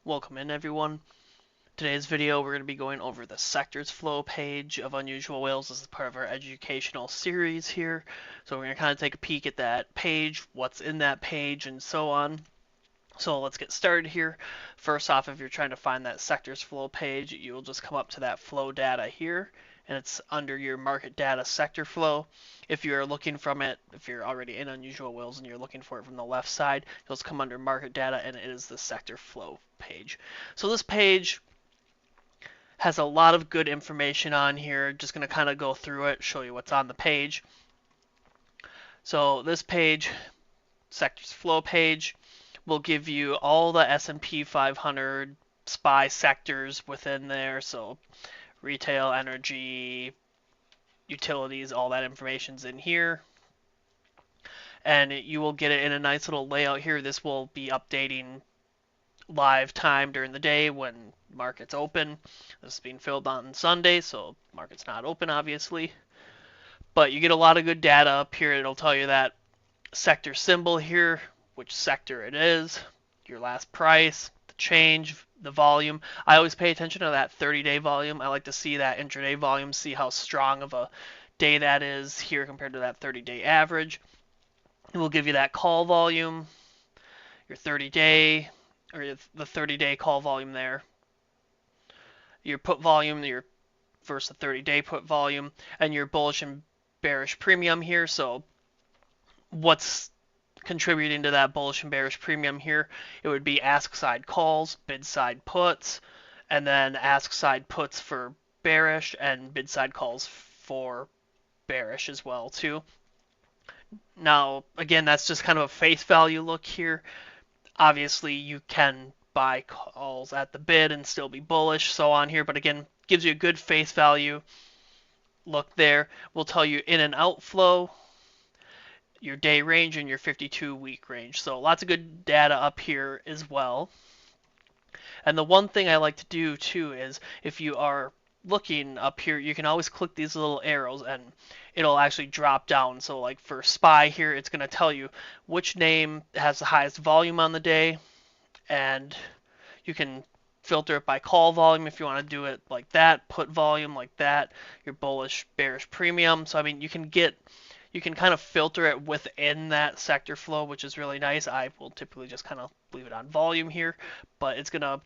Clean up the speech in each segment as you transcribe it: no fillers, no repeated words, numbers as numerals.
Welcome in everyone. Today's video we're going to be going over the sectors flow page of Unusual Whales. This is part of our educational series here. So we're going to kind of take a peek at that page, what's in that page, and so on. So let's get started here. First off, if you're trying to find that sectors flow page, you will just come up to that flow data here, and it's under your market data sector flow. If you're looking from it, if you're already in Unusual Whales and you're looking for it from the left side, you'll just come under market data, and it is the sector flow page. So this page has a lot of good information on here. Just going to kind of go through it, show you what's on the page. So this page, sectors flow page, will give you all the S&P 500 SPY sectors within there. So retail, energy, utilities, all that information's in here. And you will get it in a nice little layout here. This will be updating live time during the day when market's open. This is being filmed on Sunday, so market's not open obviously. But you get a lot of good data up here. It'll tell you that sector symbol here, which sector it is, your last price, the change, the volume. I always pay attention to that 30-day volume. I like to see that intraday volume, see how strong of a day that is here compared to that 30-day average. It will give you that call volume, your 30-day, or the 30-day call volume there, your put volume, your versus the 30-day put volume, and your bullish and bearish premium here. So what's contributing to that bullish and bearish premium here? It would be ask side calls, bid side puts, and then ask side puts for bearish and bid side calls for bearish as well too. Now again, that's just kind of a face value look here. Obviously you can buy calls at the bid and still be bullish, so on here, but again, gives you a good face value look there. We'll tell you in and out flow, your day range, and your 52-week range. So lots of good data up here as well. And the one thing I like to do too is if you are looking up here, you can always click these little arrows and it'll actually drop down. So like for SPY here, it's going to tell you which name has the highest volume on the day, and you can filter it by call volume if you want to do it like that, put volume like that, your bullish, bearish premium. So I mean, you can kind of filter it within that sector flow, which is really nice. I will typically just kind of leave it on volume here, but it's going to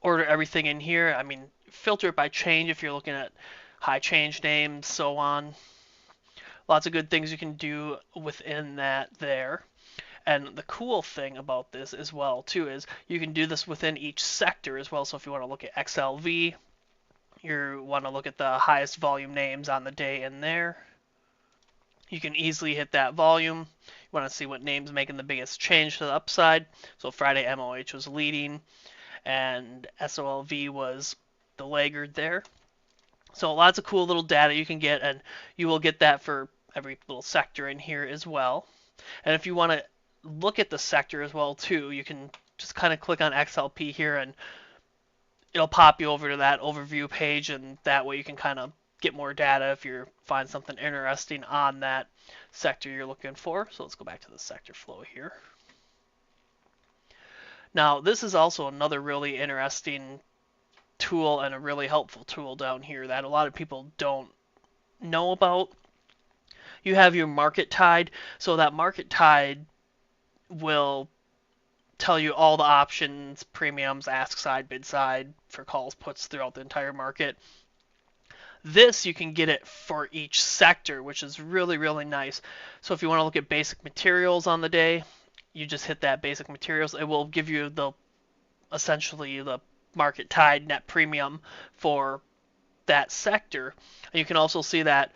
order everything in here. I mean, filter it by change if you're looking at high change names, so on. Lots of good things you can do within that there. And the cool thing about this as well too is you can do this within each sector as well. So if you want to look at XLV, you want to look at the highest volume names on the day in there. You can easily hit that volume. You want to see what name's making the biggest change to the upside. So Friday MOH was leading and SOLV was the laggard there. So lots of cool little data you can get, and you will get that for every little sector in here as well. And if you want to look at the sector as well too, you can just kind of click on XLP here and it'll pop you over to that overview page, and that way you can kind of get more data if you find something interesting on that sector you're looking for. So let's go back to the sector flow here. Now this is also another really interesting tool and a really helpful tool down here that a lot of people don't know about. You have your market tide. So that market tide will tell you all the options, premiums, ask side, bid side for calls, puts throughout the entire market. This, you can get it for each sector, which is really, really nice. So if you want to look at basic materials on the day, you just hit that basic materials. It will give you essentially the market tide net premium for that sector. And you can also see that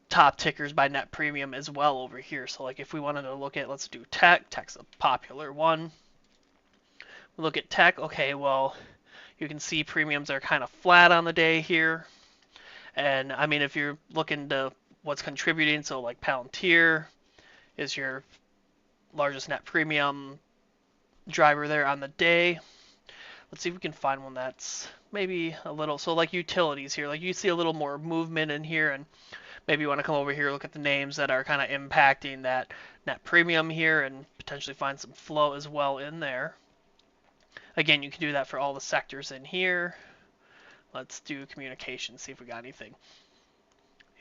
top tickers by net premium as well over here. So like if we wanted to look at, let's do tech. Tech's a popular one. We look at tech. Okay, well, you can see premiums are kind of flat on the day here. And I mean, if you're looking to what's contributing, so like Palantir is your largest net premium driver there on the day. Let's see if we can find one that's maybe a little, so like utilities here, like you see a little more movement in here, and maybe you want to come over here, look at the names that are kind of impacting that net premium here and potentially find some flow as well in there. Again, you can do that for all the sectors in here. Let's do communication, see if we got anything.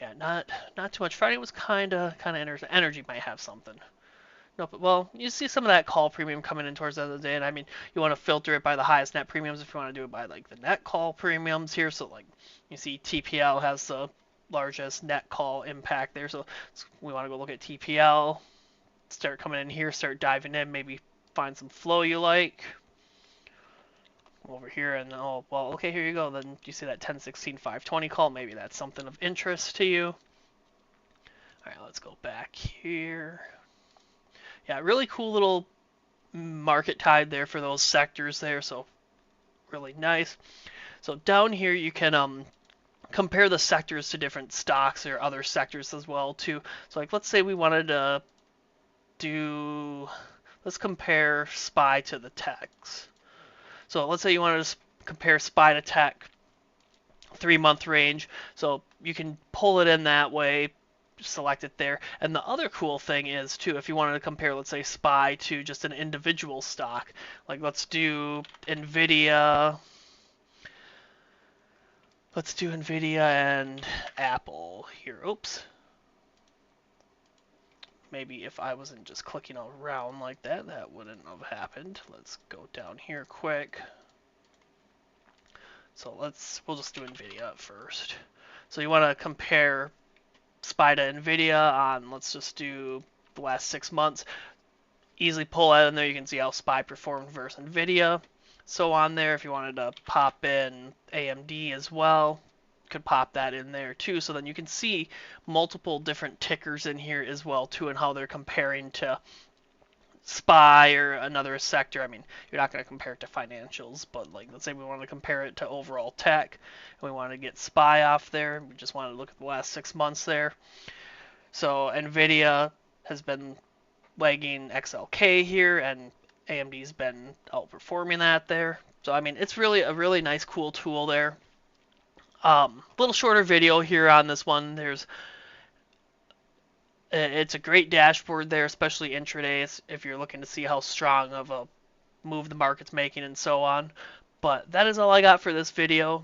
Yeah, not too much. Friday was kind of energy might have something. No, but well, you see some of that call premium coming in towards the end of the day, and I mean, you want to filter it by the highest net premiums if you want to do it by like the net call premiums here. So like, you see TPL has the largest net call impact there, so we want to go look at TPL, start coming in here, start diving in, maybe find some flow you like. Over here and oh well, okay, here you go. Then you see that 10-16-520 call, maybe that's something of interest to you. All right, let's go back here. Yeah, really cool little market tide there for those sectors there, so really nice. So down here you can compare the sectors to different stocks or other sectors as well too. So like let's say we wanted to let's compare SPY to the techs. So let's say you wanted to compare SPY to tech 3-month range. So you can pull it in that way, select it there. And the other cool thing is too, if you wanted to compare, let's say SPY to just an individual stock, like let's do Nvidia. Let's do Nvidia and Apple here. Oops. Maybe if I wasn't just clicking around like that, that wouldn't have happened. Let's go down here quick. So we'll just do Nvidia first. So you want to compare SPY to Nvidia on, let's just do the last 6 months. Easily pull out in there, you can see how SPY performed versus Nvidia. So on there, if you wanted to pop in AMD as well, could pop that in there too. So then you can see multiple different tickers in here as well too, and how they're comparing to SPY or another sector. I mean, you're not going to compare it to financials, but like let's say we want to compare it to overall tech, and we want to get SPY off there. We just want to look at the last 6 months there. So Nvidia has been lagging XLK here, and AMD's been outperforming that there. So I mean, it's really a really nice, cool tool there. Little shorter video here on this one. It's a great dashboard there, especially intraday if you're looking to see how strong of a move the market's making and so on. But that is all I got for this video.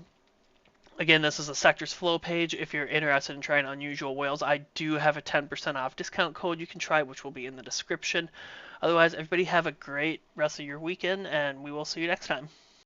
Again, this is a sectors flow page. If you're interested in trying unusual whales, I do have a 10% off discount code you can try, which will be in the description. Otherwise, everybody have a great rest of your weekend, and we will see you next time.